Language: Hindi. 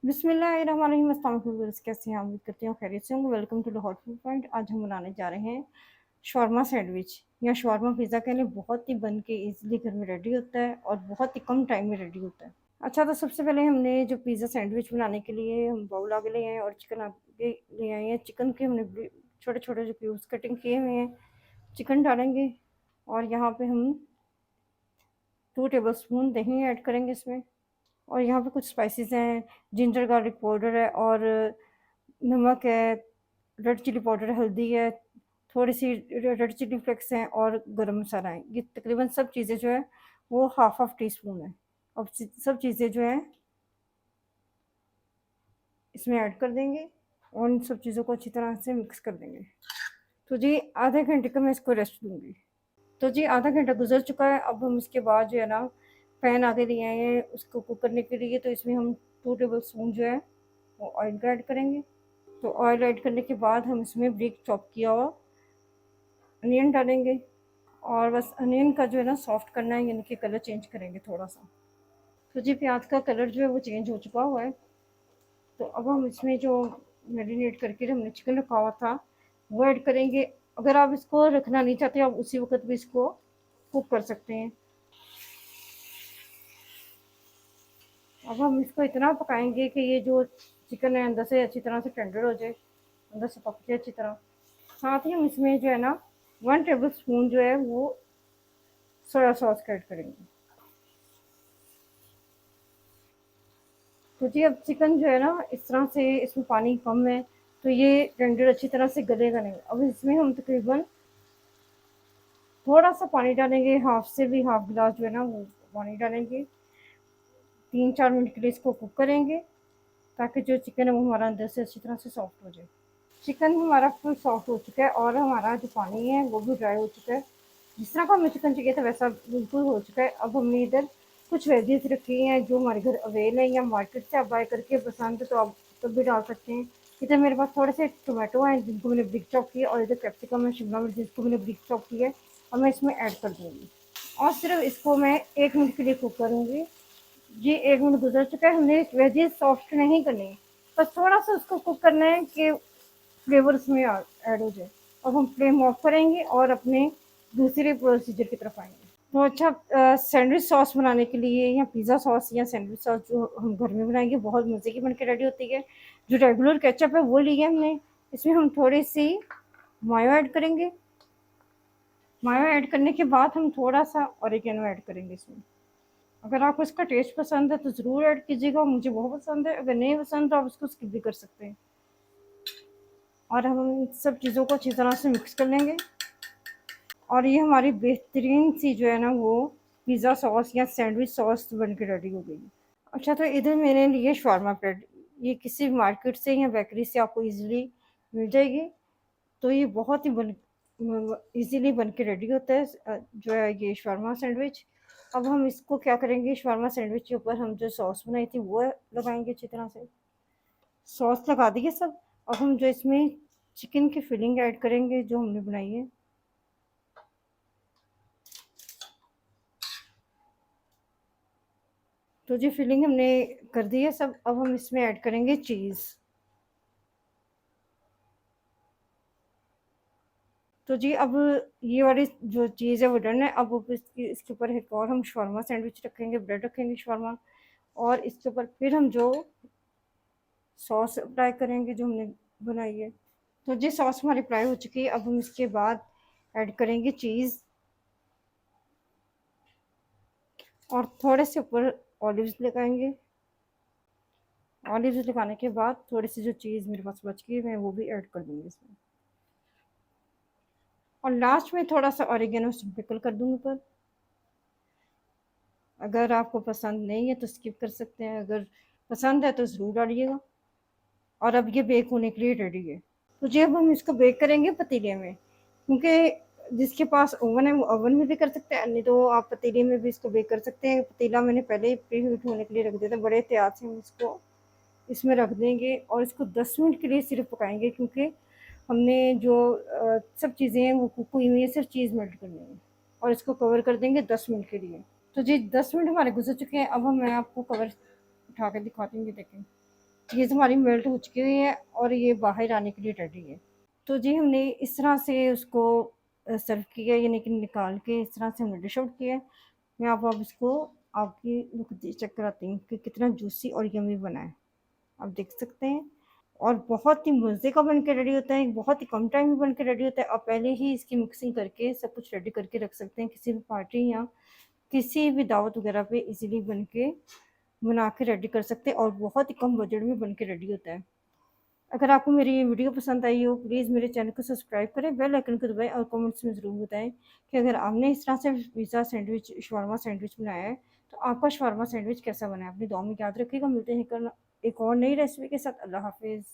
बिस्मिल्लाहिर्रहमानिर्रहीम। अस्सलाम वालेकुम व्यूअर्स, कैसे हैं आप? उम्मीद करती हूँ खैरियत से होंगे। Welcome to the hot food point. आज हम बनाने जा रहे हैं शॉर्मा सैंडविच या शॉर्मा पिज़्ज़ा के लिए बहुत ही बन के ईज़िली घर में रेडी होता है और बहुत ही कम टाइम में रेडी होता है। अच्छा, तो सबसे पहले हमने जो पिज़्ज़ा सैंडविच बनाने के लिए हम बाउल आगे लिए हैं और चिकन आगे ले आए हैं। चिकन के हमने छोटे-छोटे जो क्यूब्स कटिंग किए हुए हैं, चिकन डालेंगे और यहाँ पे हम 2 टेबलस्पून दही ऐड करेंगे इसमें। और यहाँ पे कुछ स्पाइसेस हैं, जिंजर गार्लिक पाउडर है और नमक है, रेड चिली पाउडर है, हल्दी है, थोड़ी-सी रेड चिली फ्लेक्स हैं और गरम मसाला है। ये तकरीबन सब चीज़ें जो है वो हाफ़ टी स्पून है। अब सब चीज़ें जो हैं इसमें ऐड कर देंगे और इन सब चीज़ों को अच्छी तरह से मिक्स कर देंगे। तो जी आधे घंटे का मैं इसको रेस्ट दूँगी। तो जी आधा घंटा गुज़र चुका है। अब हम इसके बाद जो है ना पैन आगे लिए आए हैं उसको कुक करने के लिए। तो इसमें हम 2 टेबलस्पून जो है वो ऑयल का ऐड करेंगे। तो ऑयल ऐड करने के बाद हम इसमें ब्रिक चॉप किया हुआ अनियन डालेंगे और बस अनियन का जो है ना सॉफ्ट करना है, यानी कि कलर चेंज करेंगे थोड़ा-सा। तो जी प्याज का कलर जो है वो चेंज हो चुका हुआ है। तो अब हम इसमें जो मैरिनेट करके जो हमने चिकन रखा हुआ था वो ऐड करेंगे। अगर आप इसको रखना नहीं चाहते आप उसी वक़्त भी इसको कुक कर सकते हैं। अब हम इसको इतना पकाएंगे कि ये जो चिकन है अंदर से अच्छी तरह से टेंडर हो जाए, अंदर से पक जाए अच्छी तरह। साथ ही हम इसमें जो है ना 1 टेबल स्पून जो है वो सोया सॉस का ऐड करेंगे। तो जी अब चिकन जो है ना इस तरह से इसमें पानी कम है तो ये टेंडर अच्छी तरह से गलेगा नहीं। अब इसमें हम तकरीबन थोड़ा सा पानी डालेंगे, हाफ से भी हाफ गिलास जो है ना वो पानी डालेंगे। 3-4 मिनट के लिए इसको कुक करेंगे ताकि जो चिकन है वो हमारा अंदर से अच्छी तरह से सॉफ्ट हो जाए। चिकन हमारा फुल सॉफ्ट हो चुका है और हमारा जो पानी है वो भी ड्राई हो चुका है। जिस तरह का हमें चिकन चाहिए था वैसा बिल्कुल हो चुका है। अब हमने इधर कुछ वेजीज रखी हैं जो हमारे घर अवेल है या मार्केट से आप बाय करके पसंद है तो आप तब भी डाल सकते हैं। इधर मेरे पास थोड़े से टोमेटो हैं जिनको मैंने ब्रिक चॉप किया और इधर कैप्सिकम है, शिमला मिर्च जिसको मैंने ब्रिक चॉप किया है और मैं इसमें ऐड कर दूँगी और सिर्फ इसको मैं 1 मिनट के लिए कुक करूँगी। जी 1 मिनट गुजर चुका है। हमने वेजीज सॉफ्ट नहीं करनी है, बस थोड़ा-सा उसको कुक करना है कि फ्लेवर उसमें ऐड हो जाए। अब हम फ्लेम ऑफ करेंगे और अपने दूसरे प्रोसीजर की तरफ आएँगे। तो अच्छा, सैंडविच सॉस बनाने के लिए या पिज़्ज़ा सॉस या सैंडविच सॉस जो हम घर में बनाएँगे बहुत मज़े की बन के रेडी होती है। जो रेगुलर केचअप है वो ली है हमने। इसमें हम थोड़ी-सी मायो ऐड करेंगे। मायो ऐड करने के बाद हम थोड़ा-सा ऑरिगेनो ऐड करेंगे इसमें। अगर आपको इसका टेस्ट पसंद है तो ज़रूर ऐड कीजिएगा, मुझे बहुत पसंद है। अगर नहीं पसंद तो आप इसको स्किप भी कर सकते हैं। और हम सब चीज़ों को अच्छी तरह से मिक्स कर लेंगे और ये हमारी बेहतरीन सी जो है ना वो पिज़्ज़ा सॉस या सैंडविच सॉस बन के रेडी हो गई। अच्छा, तो इधर मैंने लिए शवारमा ब्रेड। ये किसी भी मार्केट से या बेकरी से आपको ईज़िली मिल जाएगी। तो ये बहुत ही ईज़िली बन के रेडी होता है जो है ये शवारमा सैंडविच। अब हम इसको क्या करेंगे, शवारमा सैंडविच के ऊपर हम जो सॉस बनाई थी वो लगाएँगे अच्छी तरह से। सॉस लगा दिए सब। अब हम जो इसमें चिकन की फिलिंग ऐड करेंगे जो हमने बनाई है। तो जी फिलिंग हमने कर दी है सब। अब हम इसमें ऐड करेंगे चीज़। तो जी अब ये वाली जो चीज़ है वो डन है। अब इसके ऊपर एक और हम शवारमा सैंडविच रखेंगे, ब्रेड रखेंगे शवारमा और इसके ऊपर फिर हम जो सॉस अप्लाई करेंगे जो हमने बनाई है। तो जी सॉस हमारी अप्लाई हो चुकी है। अब हम इसके बाद ऐड करेंगे चीज़ और थोड़े से ऊपर ऑलिव्स लगाएंगे। ऑलिव्स लगाने के बाद थोड़ी सी जो चीज़ मेरे पास बच गई मैं वो भी ऐड कर दूँगी इसमें और लास्ट में थोड़ा सा ऑरिगेनो स्प्रिंकल कर दूँगी ऊपर। अगर आपको पसंद नहीं है तो स्किप कर सकते हैं, अगर पसंद है तो ज़रूर डालिएगा। और अब ये बेक होने के लिए रेडी है। तो जी अब हम इसको बेक करेंगे पतीले में, क्योंकि जिसके पास ओवन है वो ओवन में भी कर सकते हैं, नहीं तो आप पतीले में भी इसको बेक कर सकते हैं। पतीला मैंने पहले ही प्री हीट होने के लिए रख दिया था, बड़े एहतियात से हम इसको इसमें रख देंगे और इसको 10 मिनट के लिए सिर्फ पकाएंगे, क्योंकि हमने जो सब चीज़ें हैं वो कुक हुई हुई है, सिर्फ चीज़ मेल्ट करनी है और इसको कवर कर देंगे 10 मिनट के लिए। तो जी 10 मिनट हमारे गुजर चुके हैं। अब हम मैं आपको कवर उठा के दिखाती हूँ, ये देखें चीज़ हमारी मेल्ट हो चुकी हुई है और ये बाहर आने के लिए रेडी है। तो जी हमने इस तरह से उसको सर्व किया, यानी कि निकाल के इस तरह से हमने डिश आउट किया है। मैं आपको अब इसको आपकी लुक चेक कराती हूँ कि कितना जूसी और यम्मी बना है। आप देख सकते हैं और बहुत ही मज़े का बन के रेडी होता है, बहुत ही कम टाइम में बन के रेडी होता है। आप पहले ही इसकी मिक्सिंग करके सब कुछ रेडी करके रख सकते हैं, किसी भी पार्टी या किसी भी दावत वगैरह पे इजीली बना के रेडी कर सकते हैं और बहुत ही कम बजट में बन के रेडी होता है। अगर आपको मेरी ये वीडियो पसंद आई हो, प्लीज़ मेरे चैनल को सब्सक्राइब करें, बेल आइकन को दबाएं और कमेंट्स में ज़रूर बताएं कि अगर आपने इस तरह से पिज़्ज़ा सैंडविच शवारमा सैंडविच बनाया है तो आपका शवारमा सैंडविच कैसा बना है। अपनी दुआ में याद रखिएगा। मिलते हैं कल एक और नई रेसिपी के साथ। अल्लाह हाफिज़।